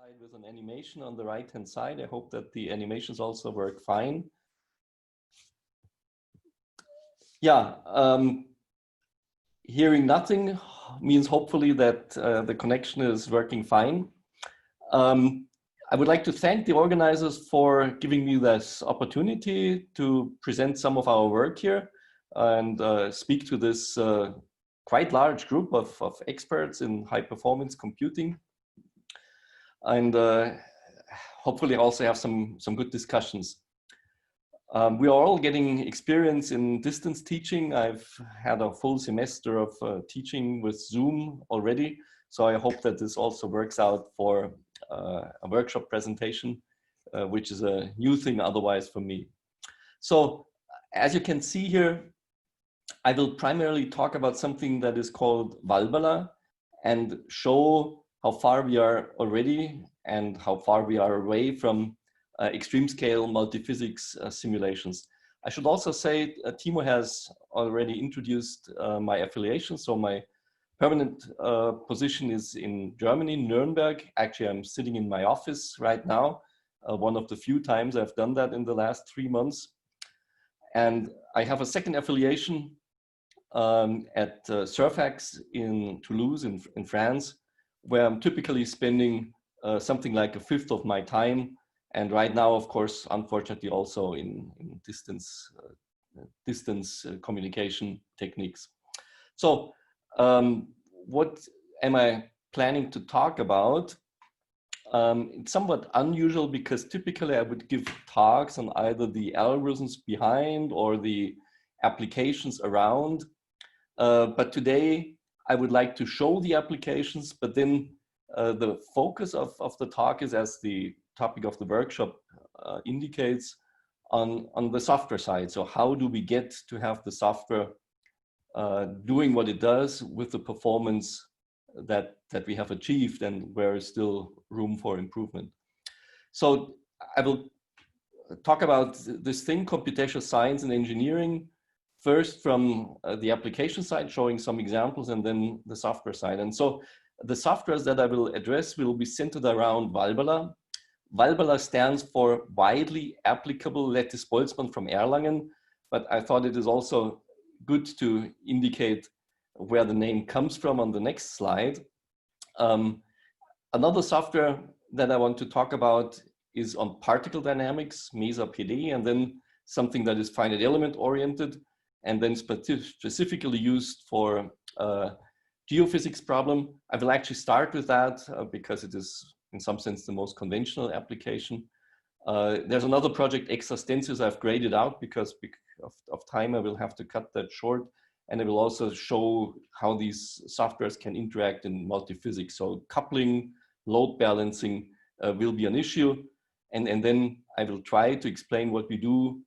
slide with an animation on the right-hand side. I hope that the animations also work fine. Yeah, hearing nothing means hopefully that the connection is working fine. I would like to thank the organizers for giving me this opportunity to present some of our work here and speak to this quite large group of experts in high-performance computing. And hopefully also have some good discussions. We are all getting experience in distance teaching. I've had a full semester of teaching with Zoom already. So I hope that this also works out for a workshop presentation, which is a new thing otherwise for me. So as you can see here, I will primarily talk about something that is called waLBerla and show how far we are already and how far we are away from extreme scale multiphysics simulations. I should also say Timo has already introduced my affiliation. So my permanent position is in Germany, Nuremberg. Actually, I'm sitting in my office right now. One of the few times I've done that in the last 3 months. And I have a second affiliation at Surfax in Toulouse in France, where I'm typically spending something like 1/5 of my time. And right now, of course, unfortunately, also in distance communication techniques. So what am I planning to talk about? It's somewhat unusual because typically I would give talks on either the algorithms behind or the applications around. But today I would like to show the applications, but then the focus of the talk is, as the topic of the workshop indicates, on the software side. So how do we get to have the software doing what it does with the performance that we have achieved, and where is still room for improvement. So I will talk about this thing, computational science and engineering, first from the application side, showing some examples, and then the software side. And so the softwares that I will address will be centered around waLBerla. waLBerla stands for Widely Applicable Lattice-Boltzmann from Erlangen, but I thought it is also good to indicate where the name comes from on the next slide. Another software that I want to talk about is on particle dynamics, MESA PD, and then something that is finite element oriented, and then specifically used for geophysics problem. I will actually start with that because it is in some sense the most conventional application. There's another project, Exastensis, I've graded out because of time I will have to cut that short. And it will also show how these softwares can interact in multiphysics. So coupling, load balancing will be an issue. And then I will try to explain what we do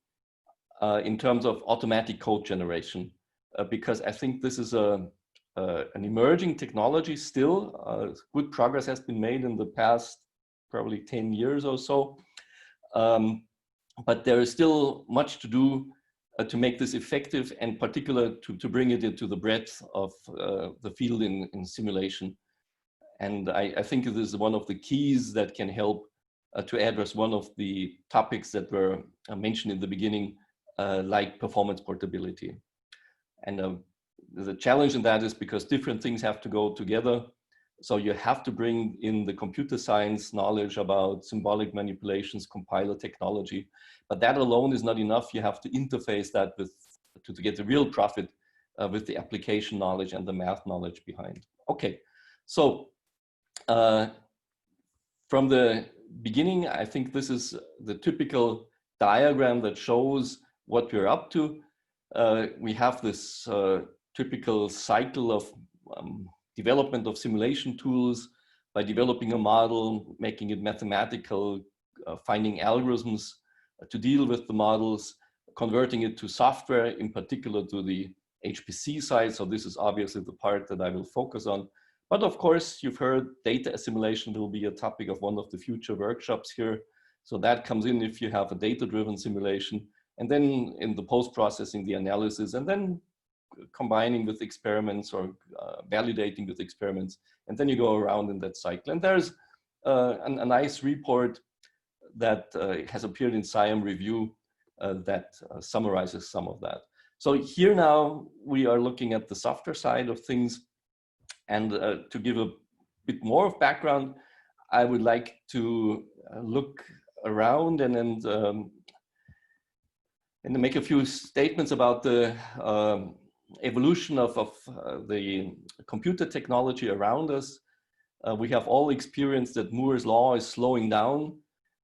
in terms of automatic code generation, because I think this is an emerging technology still. Good progress has been made in the past probably 10 years or so. But there is still much to do to make this effective, and particular to bring it into the breadth of the field in simulation. And I think this is one of the keys that can help to address one of the topics that were mentioned in the beginning, like performance portability. And the challenge in that is because different things have to go together. So you have to bring in the computer science knowledge about symbolic manipulations, compiler technology, but that alone is not enough. You have to interface that with, to get the real profit with the application knowledge and the math knowledge behind. Okay, so from the beginning, I think this is the typical diagram that shows what we're up to. We have this typical cycle of development of simulation tools by developing a model, making it mathematical, finding algorithms to deal with the models, converting it to software, in particular to the HPC side. So this is obviously the part that I will focus on. But of course, you've heard data assimilation will be a topic of one of the future workshops here. So that comes in if you have a data-driven simulation, and then in the post-processing, the analysis, and then combining with experiments or validating with experiments, and then you go around in that cycle. And there's a nice report that has appeared in SIAM Review that summarizes some of that. So here now we are looking at the software side of things, and to give a bit more of background, I would like to look around and make a few statements about the evolution of the computer technology around us. We have all experienced that Moore's law is slowing down,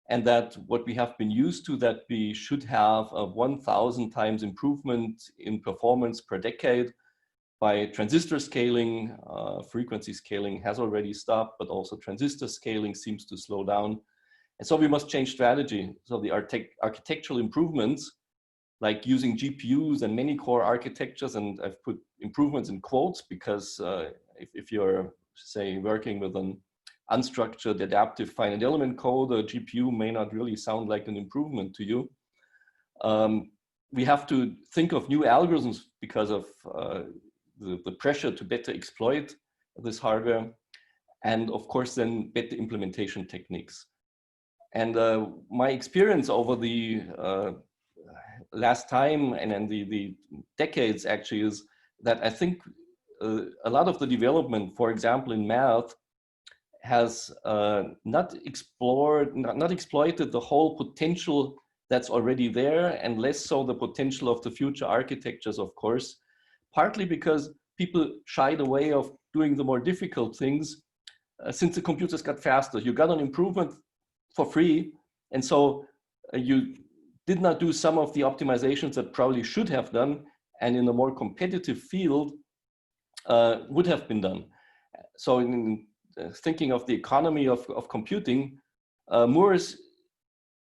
and that what we have been used to, that we should have a 1,000 times improvement in performance per decade by transistor scaling. Frequency scaling has already stopped, but also transistor scaling seems to slow down. And so we must change strategy. So the architectural improvements, like using GPUs and many core architectures, and I've put improvements in quotes because if you're, say, working with an unstructured adaptive finite element code, a GPU may not really sound like an improvement to you. We have to think of new algorithms because of the pressure to better exploit this hardware, and of course then better implementation techniques. And my experience over the last time and then the decades actually is that I think a lot of the development, for example, in math, has not exploited the whole potential that's already there, and less so the potential of the future architectures, of course, partly because people shied away of doing the more difficult things since the computers got faster. You got an improvement for free, and so you did not do some of the optimizations that probably should have done, and in a more competitive field would have been done. So in thinking of the economy of computing, Moore's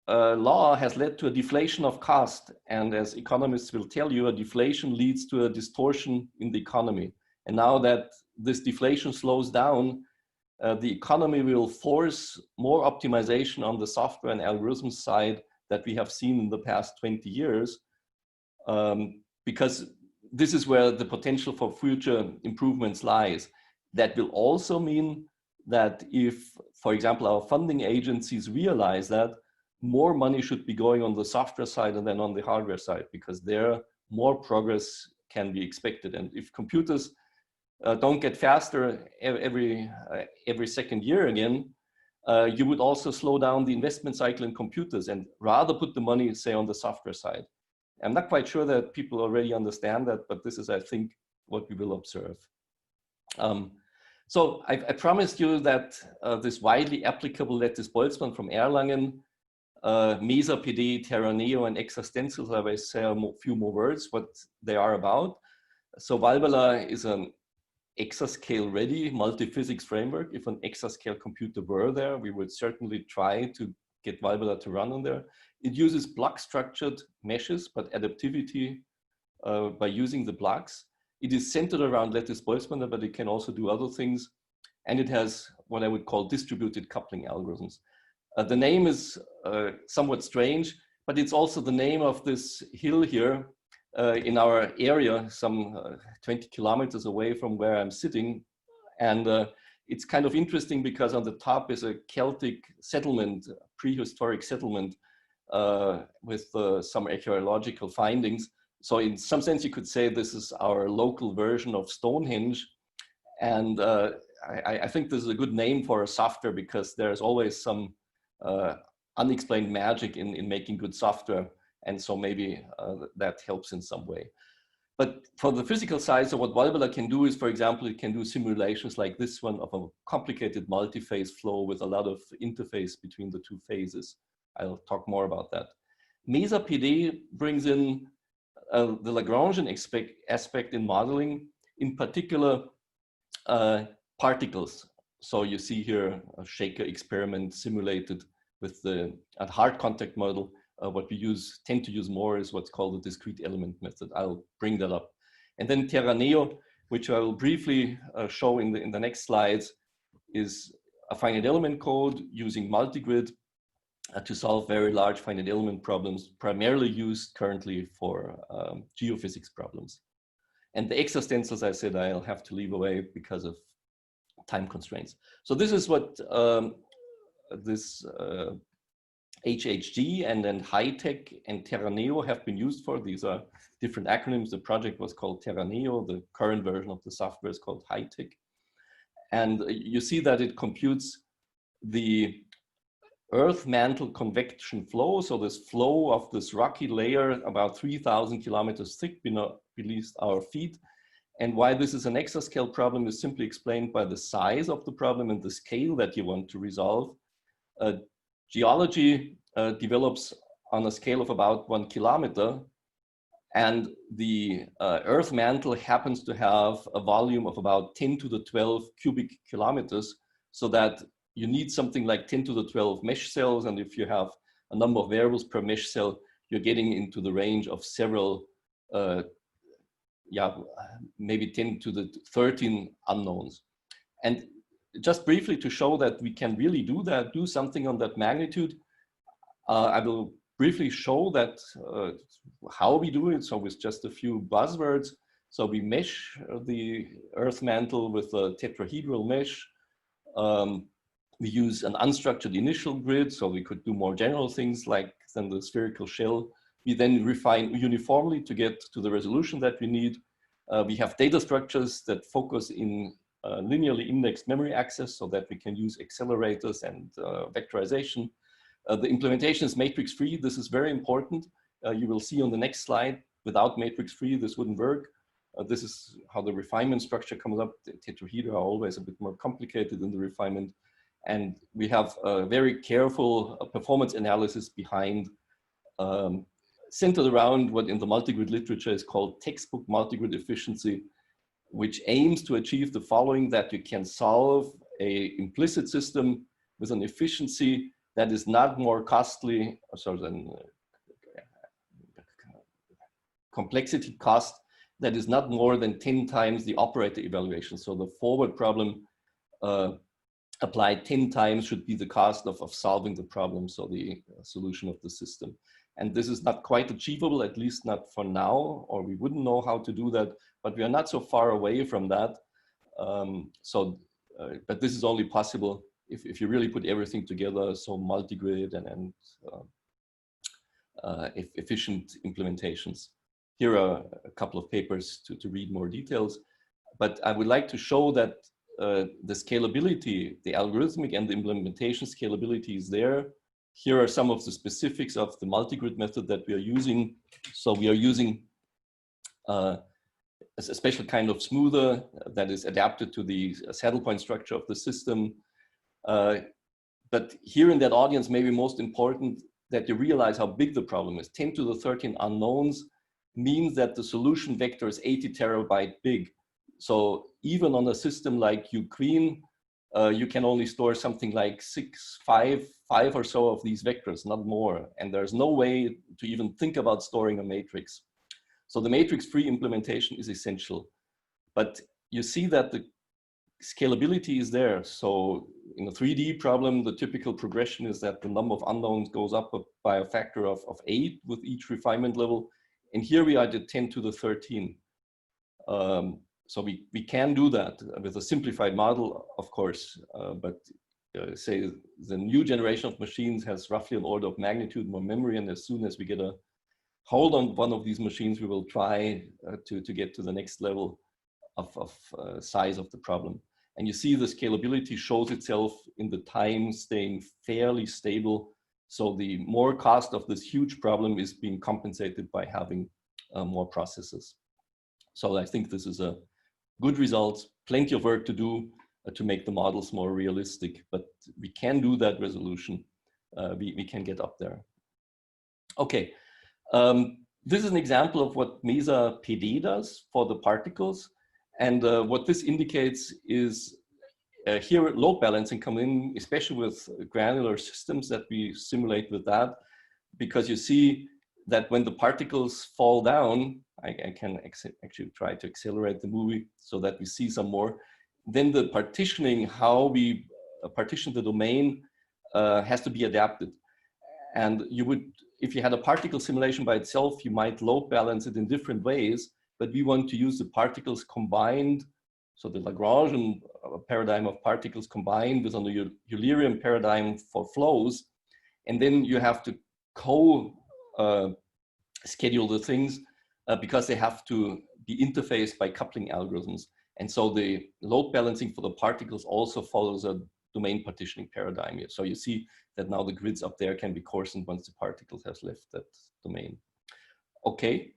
law has led to a deflation of cost. And as economists will tell you, a deflation leads to a distortion in the economy. And now that this deflation slows down, the economy will force more optimization on the software and algorithms side that we have seen in the past 20 years, because this is where the potential for future improvements lies. That will also mean that if, for example, our funding agencies realize that more money should be going on the software side and then on the hardware side, because there more progress can be expected. And if computers don't get faster every second year again, you would also slow down the investment cycle in computers and rather put the money, say, on the software side. I'm not quite sure that people already understand that, but this is, I think, what we will observe. So I promised you that this widely applicable Lattice-Boltzmann from Erlangen, Mesa PD, Terraneo, and Exastencils, I will say a few more words, what they are about. So waLBerla is an exascale ready multiphysics framework. If an exascale computer were there, we would certainly try to get waLBerla to run on there. It uses block structured meshes, but adaptivity by using the blocks. It is centered around Lattice-Boltzmann, but it can also do other things. And it has what I would call distributed coupling algorithms. The name is somewhat strange, but it's also the name of this hill here in our area, some 20 kilometers away from where I'm sitting. And it's kind of interesting because on the top is a Celtic settlement, prehistoric settlement with some archaeological findings. So in some sense, you could say this is our local version of Stonehenge. And I think this is a good name for a software because there's always some unexplained magic in making good software. And so maybe that helps in some way. But for the physical side, so what waLBerla can do is, for example, it can do simulations like this one of a complicated multi-phase flow with a lot of interface between the two phases. I'll talk more about that. Mesa PD brings in the Lagrangian aspect in modeling, in particular particles. So you see here a shaker experiment simulated with the hard contact model. What we tend to use more is what's called the discrete element method. I'll bring that up. And then Terraneo, which I will briefly show in the next slides, is a finite element code using multigrid to solve very large finite element problems, primarily used currently for geophysics problems. And the Exastencils, I said, I'll have to leave away because of time constraints. So this is what this HHG and then high-tech and Terraneo have been used for. These are different acronyms. The project was called Terraneo. The current version of the software is called high-tech. And you see that it computes the Earth mantle convection flow. So this flow of this rocky layer about 3,000 kilometers thick beneath our feet. And why this is an exascale problem is simply explained by the size of the problem and the scale that you want to resolve. Geology develops on a scale of about 1 kilometer, and the Earth mantle happens to have a volume of about 10 to the 12 cubic kilometers, so that you need something like 10 to the 12 mesh cells, and if you have a number of variables per mesh cell, you're getting into the range of several, maybe 10 to the 13 unknowns. And just briefly to show that we can really do that, do something on that magnitude, I will briefly show that how we do it. So with just a few buzzwords. So we mesh the Earth mantle with a tetrahedral mesh. We use an unstructured initial grid, so we could do more general things like than the spherical shell. We then refine uniformly to get to the resolution that we need. We have data structures that focus in linearly indexed memory access so that we can use accelerators and vectorization. The implementation is matrix-free. This is very important. You will see on the next slide, without matrix-free, this wouldn't work. This is how the refinement structure comes up. The tetrahedra are always a bit more complicated in the refinement. And we have a very careful performance analysis behind, centered around what in the multigrid literature is called textbook multigrid efficiency, which aims to achieve the following: that you can solve an implicit system with an efficiency that is not more costly, than complexity cost that is not more than 10 times the operator evaluation. So the forward problem applied 10 times should be the cost of solving the problem, so the solution of the system. And this is not quite achievable, at least not for now, or we wouldn't know how to do that, but we are not so far away from that. But this is only possible if you really put everything together, so multigrid and efficient implementations. Here are a couple of papers to read more details, but I would like to show that the scalability, the algorithmic and the implementation scalability is there. Here are some of the specifics of the multigrid method that we are using. So we are using a special kind of smoother that is adapted to the saddle point structure of the system. But here in that audience, maybe most important that you realize how big the problem is. 10 to the 13 unknowns means that the solution vector is 80 terabyte big. So even on a system like Uqueen, you can only store something like five or so of these vectors, not more. And there's no way to even think about storing a matrix. So the matrix-free implementation is essential. But you see that the scalability is there. So in a 3D problem, the typical progression is that the number of unknowns goes up by a factor of 8 with each refinement level. And here we are at 10 to the 13. So we can do that with a simplified model, of course, but say the new generation of machines has roughly an order of magnitude more memory, and as soon as we get a hold on one of these machines, we will try to get to the next level of size of the problem. And you see the scalability shows itself in the time staying fairly stable. So the more cost of this huge problem is being compensated by having more processes. So I think this is a good result, plenty of work to do to make the models more realistic, but we can do that resolution. We can get up there. Okay, this is an example of what MESA PD does for the particles. And what this indicates is here load balancing come in, especially with granular systems that we simulate with that, because you see that when the particles fall down, I can actually try to accelerate the movie so that we see some more. Then the partitioning, how we partition the domain has to be adapted. And you would, if you had a particle simulation by itself, you might load balance it in different ways, but we want to use the particles combined So the Lagrangian paradigm of particles combined with an Eulerian paradigm for flows. And then you have to schedule the things because they have to be interfaced by coupling algorithms. And so the load balancing for the particles also follows a domain partitioning paradigm here. So you see that now the grids up there can be coarsened once the particles have left that domain. Okay,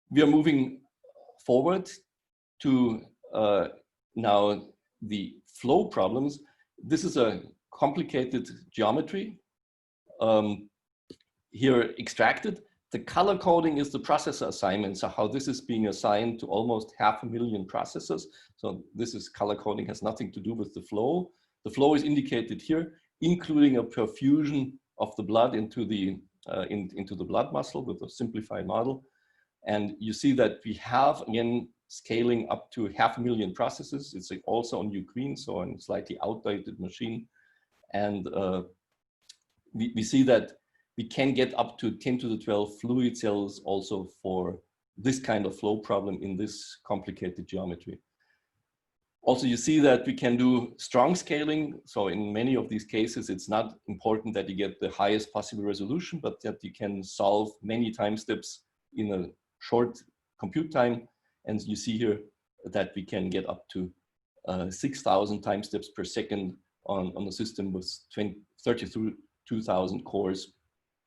we are moving forward to now the flow problems. This is a complicated geometry here extracted. The color coding is the processor assignment. So how this is being assigned to almost 500,000 processors. So this is color coding, has nothing to do with the flow. The flow is indicated here, including a perfusion of the blood into the blood muscle with a simplified model. And you see that we have, again, scaling up to 500,000 processes. It's also on Ukraine, so a slightly outdated machine. And we see that we can get up to 10 to the 12 fluid cells also for this kind of flow problem in this complicated geometry. Also, you see that we can do strong scaling. So in many of these cases, it's not important that you get the highest possible resolution, but that you can solve many time steps in a short compute time. And you see here that we can get up to 6,000 time steps per second on a system with 32,000 cores.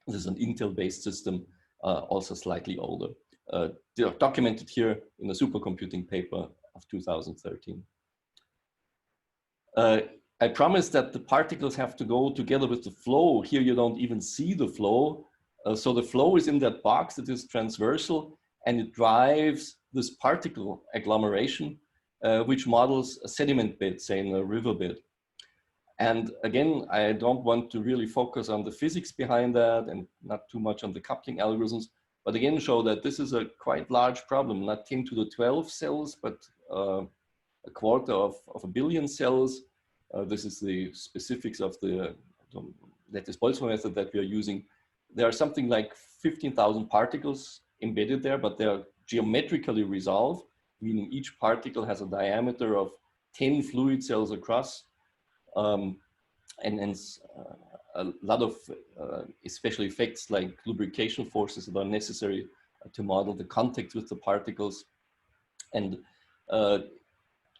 This is an Intel-based system, also slightly older. They are documented here in a supercomputing paper of 2013. I promised that the particles have to go together with the flow. Here you don't even see the flow. So the flow is in that box that is transversal, and it drives this particle agglomeration, which models a sediment bed, say in a riverbed. And again, I don't want to really focus on the physics behind that and not too much on the coupling algorithms, but again, show that this is a quite large problem, not 10 to the 12 cells, but a quarter of a billion cells. This is the specifics of the lattice-Boltzmann method that we are using. There are something like 15,000 particles embedded there, but they're geometrically resolved, meaning each particle has a diameter of 10 fluid cells across. And a lot of special effects like lubrication forces that are necessary to model the contact with the particles. And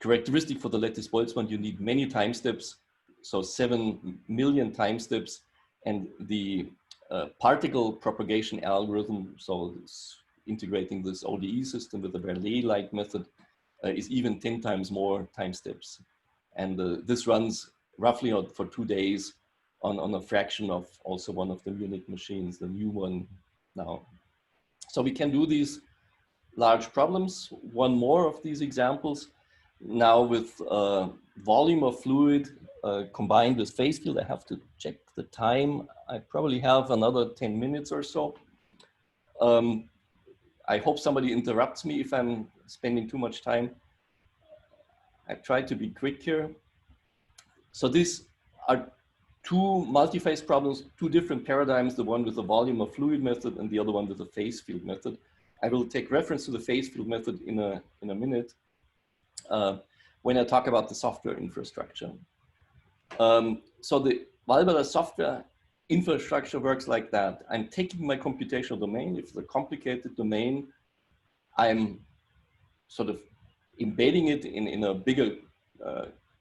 characteristic for the lattice-Boltzmann, you need many time steps, so 7 million time steps, and the particle propagation algorithm, so it's integrating this ODE system with the waLBerla-like method, is even 10 times more time steps. And this runs roughly for 2 days on a fraction of also one of the Munich machines, the new one now. So we can do these large problems. One more of these examples now with volume of fluid combined with phase field. I have to check the time. I probably have another 10 minutes or so. I hope somebody interrupts me if I'm spending too much time. I try to be quick here. So these are two multi-phase problems, two different paradigms, the one with the volume of fluid method and the other one with the phase field method. I will take reference to the phase field method in a minute when I talk about the software infrastructure. So the waLBerla software infrastructure works like that. I'm taking my computational domain. If it's a complicated domain, I'm sort of embedding it in a bigger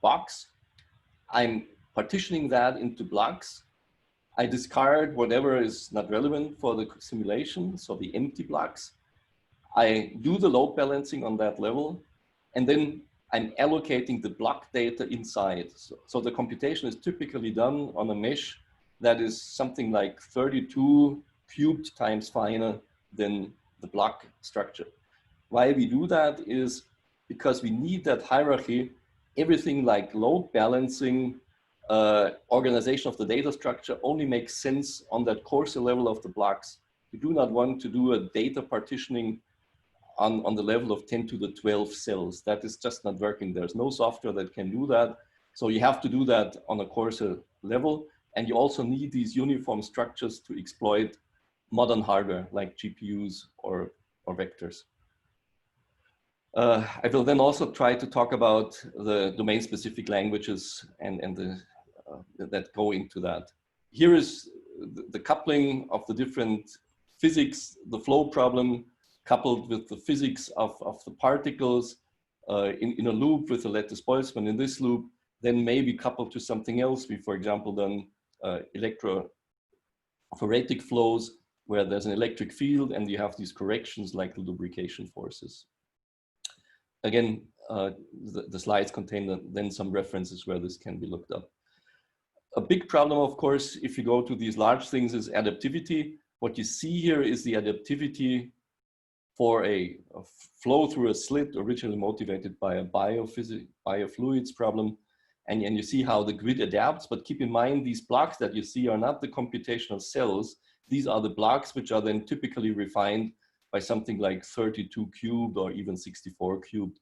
box. I'm partitioning that into blocks. I discard whatever is not relevant for the simulation, so the empty blocks. I do the load balancing on that level, and then I'm allocating the block data inside. So the computation is typically done on a mesh that is something like 32 cubed times finer than the block structure. Why we do that is because we need that hierarchy. Everything like load balancing, organization of the data structure only makes sense on that coarser level of the blocks. We do not want to do a data partitioning on the level of 10 to the 12 cells. That is just not working. There's no software that can do that. So you have to do that on a coarser level. And you also need these uniform structures to exploit modern hardware like GPUs or vectors. I will then also try to talk about the domain-specific languages and that go into that. Here is the coupling of the different physics, the flow problem, coupled with the physics of the particles in a loop with the lattice Boltzmann in this loop, then maybe coupled to something else. We, for example, done electrophoretic flows where there's an electric field and you have these corrections like the lubrication forces. Again, the slides contain then some references where this can be looked up. A big problem, of course, if you go to these large things is adaptivity. What you see here is the adaptivity for a flow through a slit originally motivated by a biofluids problem. And you see how the grid adapts, but keep in mind these blocks that you see are not the computational cells. These are the blocks which are then typically refined by something like 32 cubed or even 64 cubed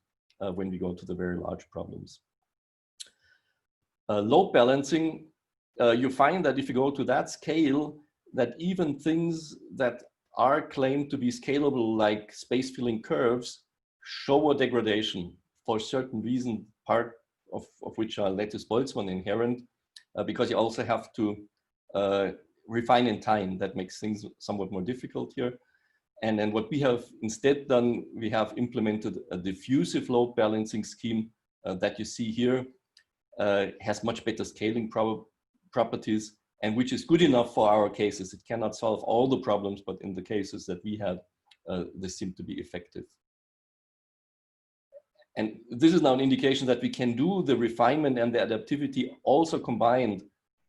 when we go to the very large problems. Load balancing, you find that if you go to that scale, that even things that are claimed to be scalable like space filling curves show a degradation for certain reason, part of which are lattice Boltzmann inherent, because you also have to refine in time. That makes things somewhat more difficult here. And then what we have instead done, we have implemented a diffusive load balancing scheme that you see here, has much better scaling properties, and which is good enough for our cases. It cannot solve all the problems, but in the cases that we had, this seemed to be effective. And this is now an indication that we can do the refinement and the adaptivity also combined.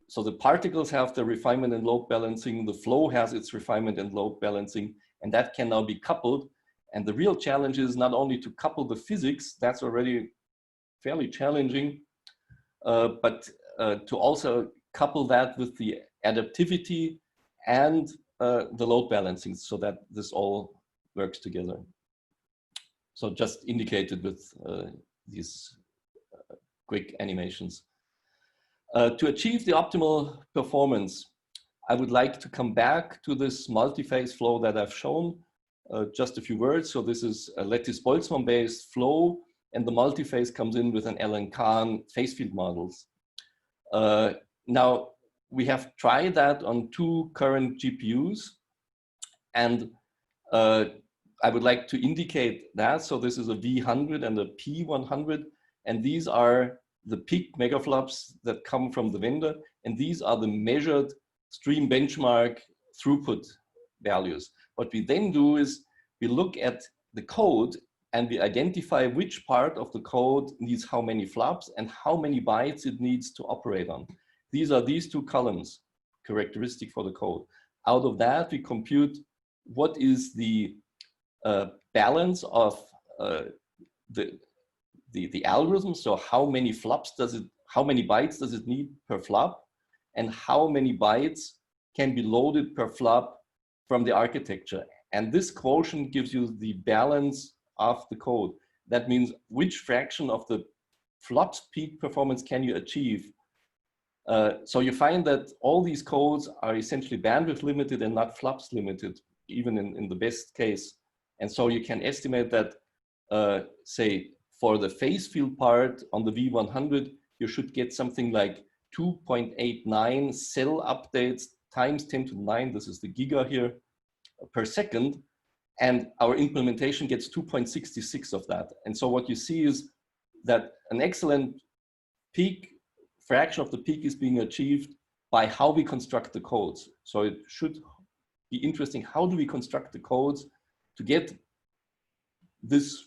So the particles have the refinement and load balancing, the flow has its refinement and load balancing, and that can now be coupled. And the real challenge is not only to couple the physics, that's already fairly challenging, but to also couple that with the adaptivity and the load balancing so that this all works together. So just indicated with these quick animations. To achieve the optimal performance, I would like to come back to this multiphase flow that I've shown. Just a few words. So this is a lattice Boltzmann based flow, and the multiphase comes in with an Alan Kahn phase field models. Now, we have tried that on 2 current GPUs, and I would like to indicate that. So this is a V100 and a P100, and these are the peak megaflops that come from the vendor, and these are the measured stream benchmark throughput values. What we then do is we look at the code and we identify which part of the code needs how many flops and how many bytes it needs to operate on. These are these 2 columns, characteristic for the code. Out of that, we compute what is the balance of the algorithm. So how many flops does it, how many bytes does it need per flop, and how many bytes can be loaded per flop from the architecture. And this quotient gives you the balance of the code. That means which fraction of the flops peak performance can you achieve. So you find that all these codes are essentially bandwidth limited and not flops limited, even in the best case. And so you can estimate that, say, for the phase field part on the V100, you should get something like 2.89 cell updates times 10 to the 9, this is the giga here, per second. And our implementation gets 2.66 of that. And so what you see is that an excellent peak, fraction of the peak is being achieved by how we construct the codes. So it should be interesting, how do we construct the codes to get this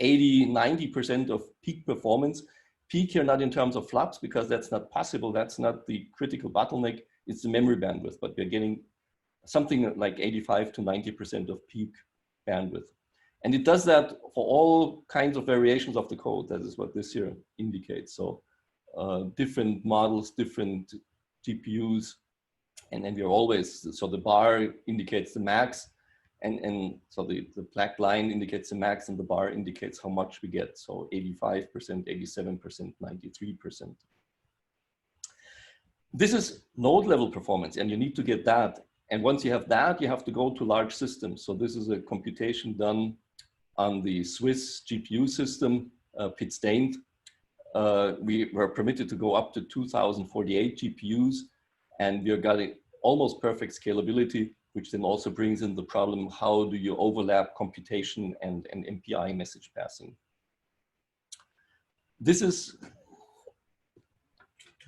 80–90% of peak performance. Peak here not in terms of flops, because that's not possible, that's not the critical bottleneck, it's the memory bandwidth, but we're getting something like 85–90% of peak bandwidth. And it does that for all kinds of variations of the code. That is what this here indicates. So different models, different GPUs, and then we're always, so the bar indicates the max, and so the black line indicates the max, and the bar indicates how much we get. So 85%, 87%, 93%. This is node level performance, and you need to get that. And once you have that, you have to go to large systems. So this is a computation done on the Swiss GPU system, pit-stained. We were permitted to go up to 2048 GPUs, and we got almost perfect scalability, which then also brings in the problem, how do you overlap computation and MPI message passing? This is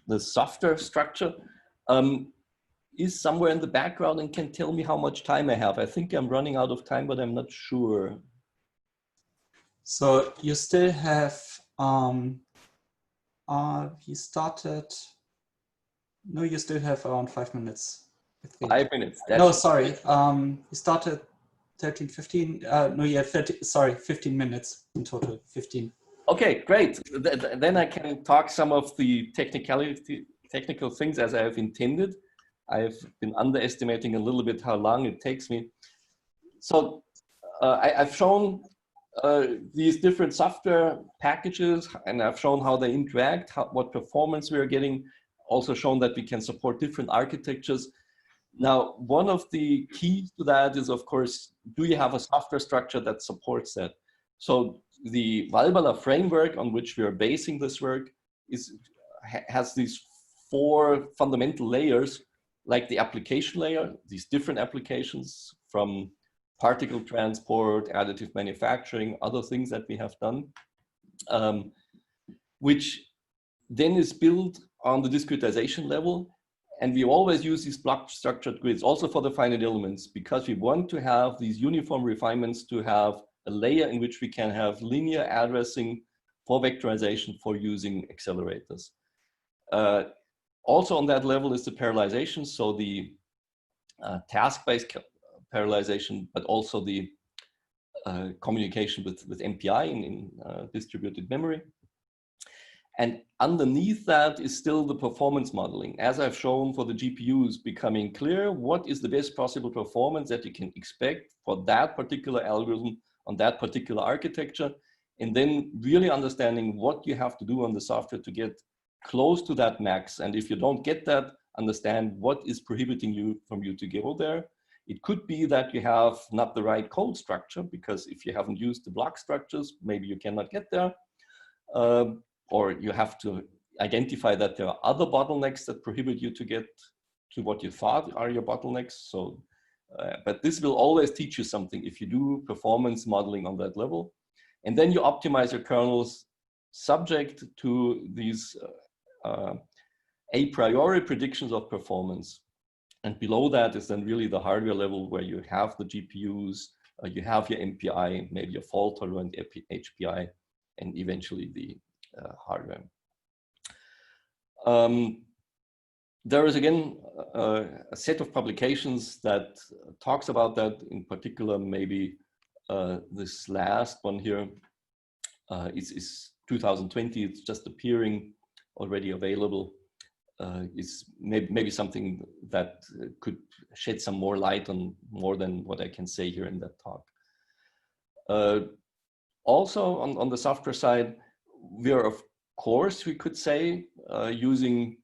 the software structure. Is somewhere in the background and can tell me how much time I have. I think I'm running out of time, but I'm not sure. So you still have, you started, no, you still have around 5 minutes. I think. 5 minutes. No, sorry. You started 13, 15. No, you have 15 minutes in total. 15. Okay, great. Then I can talk some of the technical things as I have intended. I've been underestimating a little bit how long it takes me. So I've shown these different software packages, and I've shown how they interact, what performance we are getting, also shown that we can support different architectures. Now, one of the keys to that is, of course, do you have a software structure that supports that? So the waLBerla framework on which we are basing this work has these 4 fundamental layers, like the application layer, these different applications from particle transport, additive manufacturing, other things that we have done, which then is built on the discretization level. And we always use these block structured grids also for the finite elements, because we want to have these uniform refinements to have a layer in which we can have linear addressing for vectorization for using accelerators. Also on that level is the parallelization, so the task-based parallelization, but also the communication with MPI in distributed memory. And underneath that is still the performance modeling. As I've shown for the GPUs, becoming clear what is the best possible performance that you can expect for that particular algorithm on that particular architecture, and then really understanding what you have to do on the software to get close to that max. And if you don't get that, understand what is prohibiting you from to go there. It could be that you have not the right code structure, because if you haven't used the block structures, maybe you cannot get there. Or you have to identify that there are other bottlenecks that prohibit you to get to what you thought are your bottlenecks. So, but this will always teach you something if you do performance modeling on that level. And then you optimize your kernels subject to these a priori predictions of performance. And below that is then really the hardware level, where you have the GPUs, you have your MPI, maybe your fault tolerant HPI, and eventually the hardware. There is again a set of publications that talks about that. In particular, maybe this last one here is 2020. It's just appearing, already available. Is maybe something that could shed some more light on more than what I can say here in that talk. Also on the software side, we are, of course, we could say, using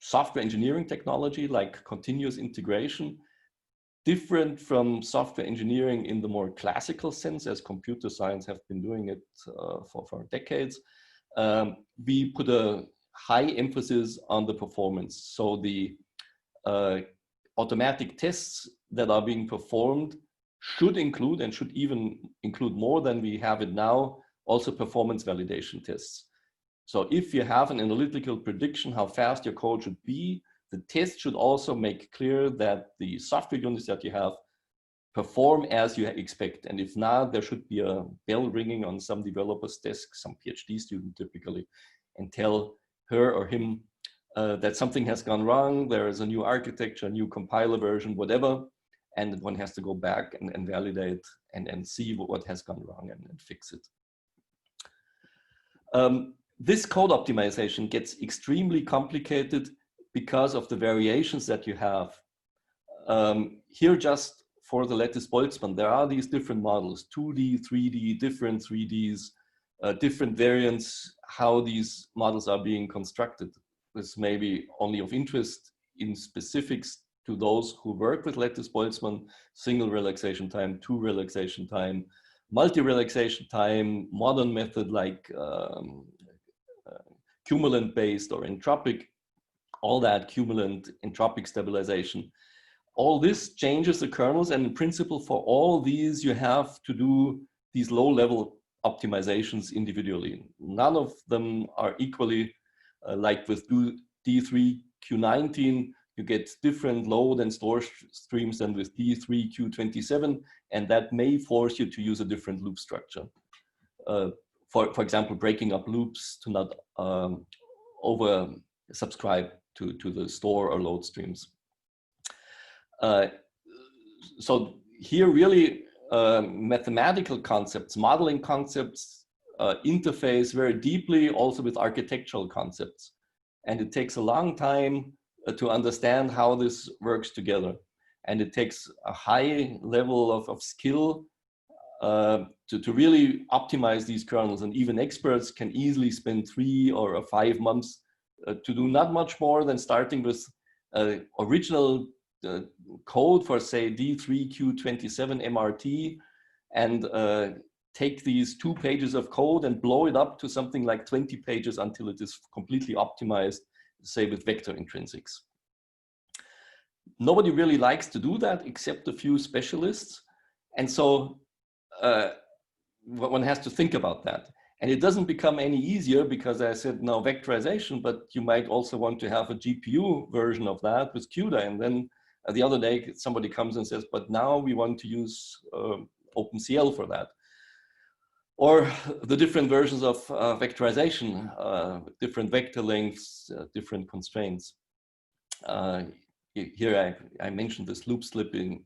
software engineering technology like continuous integration, different from software engineering in the more classical sense, as computer science have been doing it for decades. We put a high emphasis on the performance. So the automatic tests that are being performed should include, and should even include more than we have it now, also performance validation tests. So if you have an analytical prediction how fast your code should be, the test should also make clear that the software units that you have perform as you expect. And if not, there should be a bell ringing on some developer's desk, some PhD student typically, and tell her or him that something has gone wrong, there is a new architecture, a new compiler version, whatever, and one has to go back and validate and see what has gone wrong and fix it. This code optimization gets extremely complicated because of the variations that you have. Here, just for the lattice Boltzmann, there are these different models, 2D, 3D, different 3Ds, different variants, how these models are being constructed. This may be only of interest in specifics to those who work with lattice Boltzmann, single relaxation time, 2 relaxation time, multi-relaxation time, modern method like cumulant-based or entropic, all that cumulant entropic stabilization. All this changes the kernels, and in principle for all these you have to do these low-level optimizations individually. None of them are equally like with D3Q19, you get different load and store streams than with D3Q27, and that may force you to use a different loop structure. For example, breaking up loops to not over subscribe to the store or load streams. So here really mathematical concepts, modeling concepts interface very deeply also with architectural concepts. And it takes a long time to understand how this works together. And it takes a high level of skill to really optimize these kernels. And even experts can easily spend 3 or 5 months to do not much more than starting with original code for, say, D3Q27 MRT, and take these 2 pages of code and blow it up to something like 20 pages until it is completely optimized, say, with vector intrinsics. Nobody really likes to do that except a few specialists. And so one has to think about that. And it doesn't become any easier because I said now vectorization, but you might also want to have a GPU version of that with CUDA. And then the other day somebody comes and says, but now we want to use OpenCL for that. Or the different versions of vectorization, different vector lengths, different constraints. Here I mentioned this loop slipping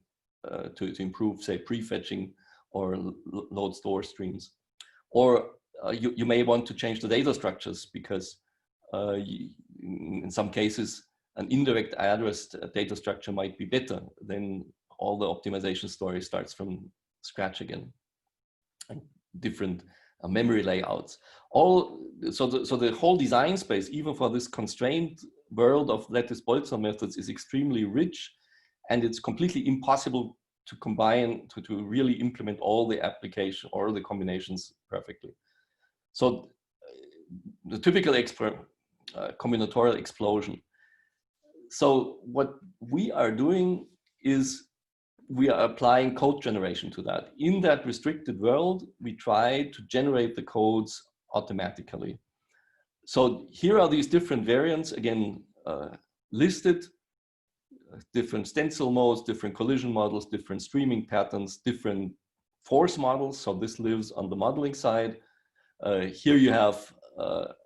to improve, say, prefetching or load store streams. Or you may want to change the data structures because in some cases, an indirect addressed data structure might be better. Then all the optimization story starts from scratch again. And different memory layouts. So the whole design space, even for this constrained world of lattice-Boltzmann methods, is extremely rich, and it's completely impossible to combine, to really implement all the application or the combinations perfectly. So the typical combinatorial explosion. So what we are doing is we are applying code generation to that. In that restricted world, we try to generate the codes automatically. So here are these different variants, again, listed, different stencil modes, different collision models, different streaming patterns, different force models. So this lives on the modeling side. Here you have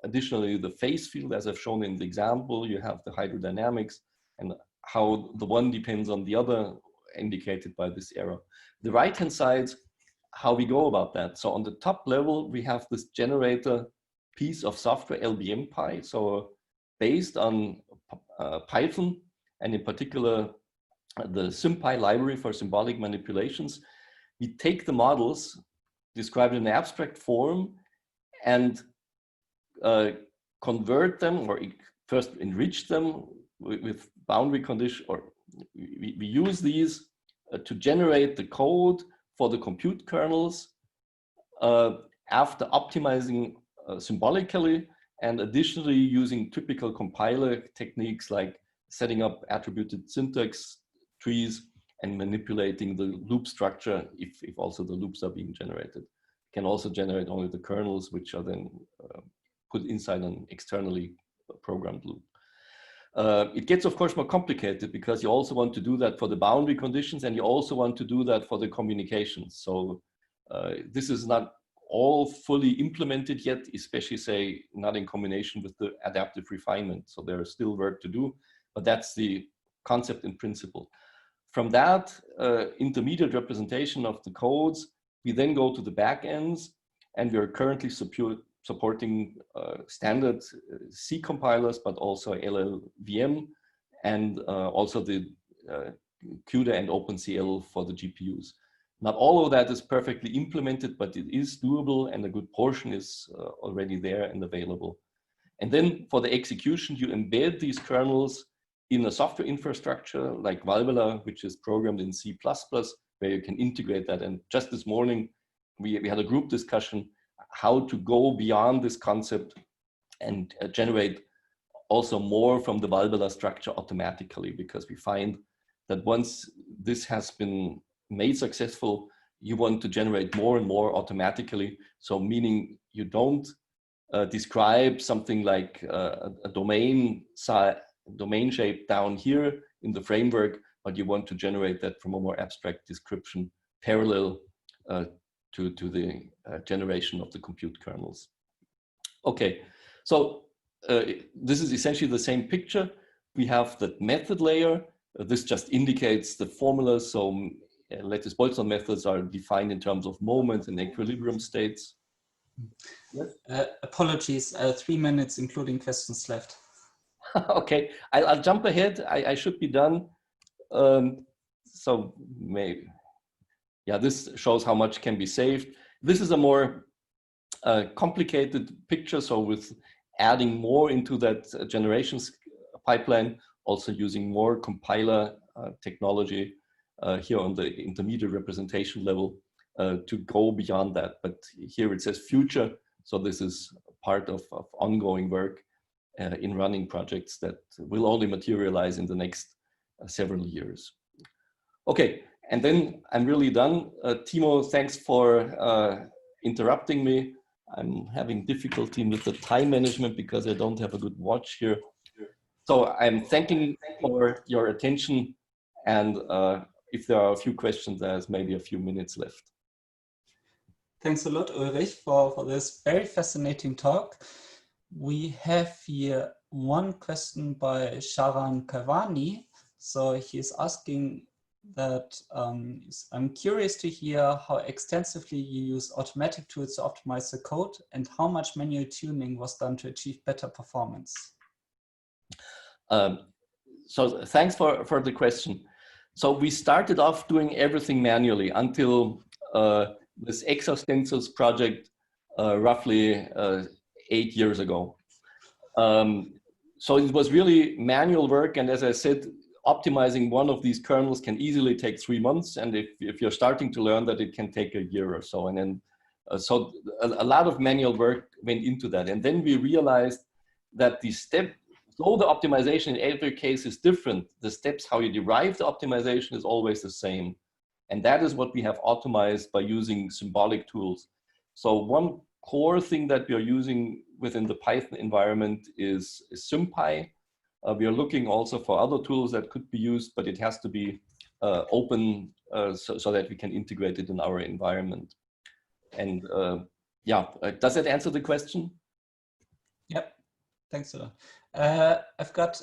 additionally the phase field, as I've shown in the example. You have the hydrodynamics and how the one depends on the other, indicated by this arrow. The right-hand side, how we go about that. So on the top level, we have this generator piece of software, LBMPy. So based on Python, and in particular, the SymPy library for symbolic manipulations, we take the models described in an abstract form and convert them, or first enrich them with boundary condition, or we use these to generate the code for the compute kernels after optimizing symbolically, and additionally using typical compiler techniques like setting up attributed syntax trees and manipulating the loop structure if also the loops are being generated. It can also generate only the kernels, which are then put inside an externally programmed loop. It gets, of course, more complicated because you also want to do that for the boundary conditions, and you also want to do that for the communications. So this is not all fully implemented yet, especially, say, not in combination with the adaptive refinement. So there is still work to do, but that's the concept in principle. From that intermediate representation of the codes, we then go to the back ends, and we are currently supporting standard C compilers, but also LLVM, and also the CUDA and OpenCL for the GPUs. Not all of that is perfectly implemented, but it is doable, and a good portion is already there and available. And then for the execution, you embed these kernels in a software infrastructure like waLBerla, which is programmed in C++, where you can integrate that. And just this morning, we had a group discussion how to go beyond this concept and generate also more from the waLBerla structure automatically, because we find that once this has been made successful, you want to generate more and more automatically. So meaning you don't describe something like a domain shape down here in the framework, but you want to generate that from a more abstract description parallel to the generation of the compute kernels. Okay, so this is essentially the same picture. We have that method layer. This just indicates the formula. So lattice-Boltzmann methods are defined in terms of moments and equilibrium states. Yes? Apologies, 3 minutes, including questions left. Okay, I'll jump ahead. I should be done. So maybe, yeah, this shows how much can be saved. This is a more complicated picture. So with adding more into that generations pipeline, also using more compiler technology here on the intermediate representation level to go beyond that. But here it says future. So this is part of ongoing work in running projects that will only materialize in the next several years. Okay, and then I'm really done. Timo, thanks for interrupting me. I'm having difficulty with the time management because I don't have a good watch here. So I'm thanking for your attention, and if there are a few questions, there's maybe a few minutes left. Thanks a lot, Ulrich, for this very fascinating talk. We have here one question by Sharan Kavani. So he's asking that I'm curious to hear how extensively you use automatic tools to optimize the code and how much manual tuning was done to achieve better performance. So thanks for the question. So we started off doing everything manually until this Exostencils project roughly 8 years ago. So it was really manual work, and as I said, optimizing one of these kernels can easily take 3 months, and if you're starting to learn that, it can take a year or so. And then so a lot of manual work went into that, and then we realized that though the optimization in every case is different, the steps how you derive the optimization is always the same. And that is what we have optimized by using symbolic tools. So one core thing that we are using within the Python environment is SymPy. We are looking also for other tools that could be used, but it has to be open so that we can integrate it in our environment. And yeah, does that answer the question? Yep, thanks a lot. I've got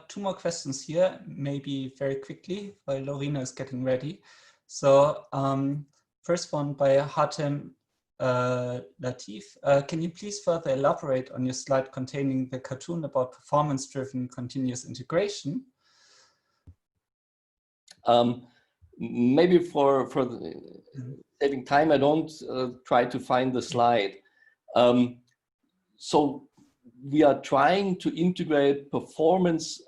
2 more questions here, maybe very quickly, while Lorena is getting ready. So first one by Hatem Latif. Can you please further elaborate on your slide containing the cartoon about performance-driven continuous integration? Maybe for saving time, I don't try to find the slide. So we are trying to integrate performance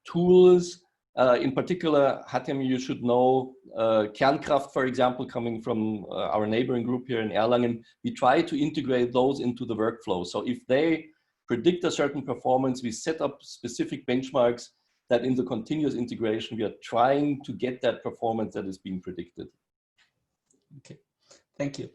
tools. In particular, Hatem, you should know Kernkraft, for example, coming from our neighboring group here in Erlangen. We try to integrate those into the workflow. So if they predict a certain performance, we set up specific benchmarks that in the continuous integration, we are trying to get that performance that is being predicted. Okay, thank you.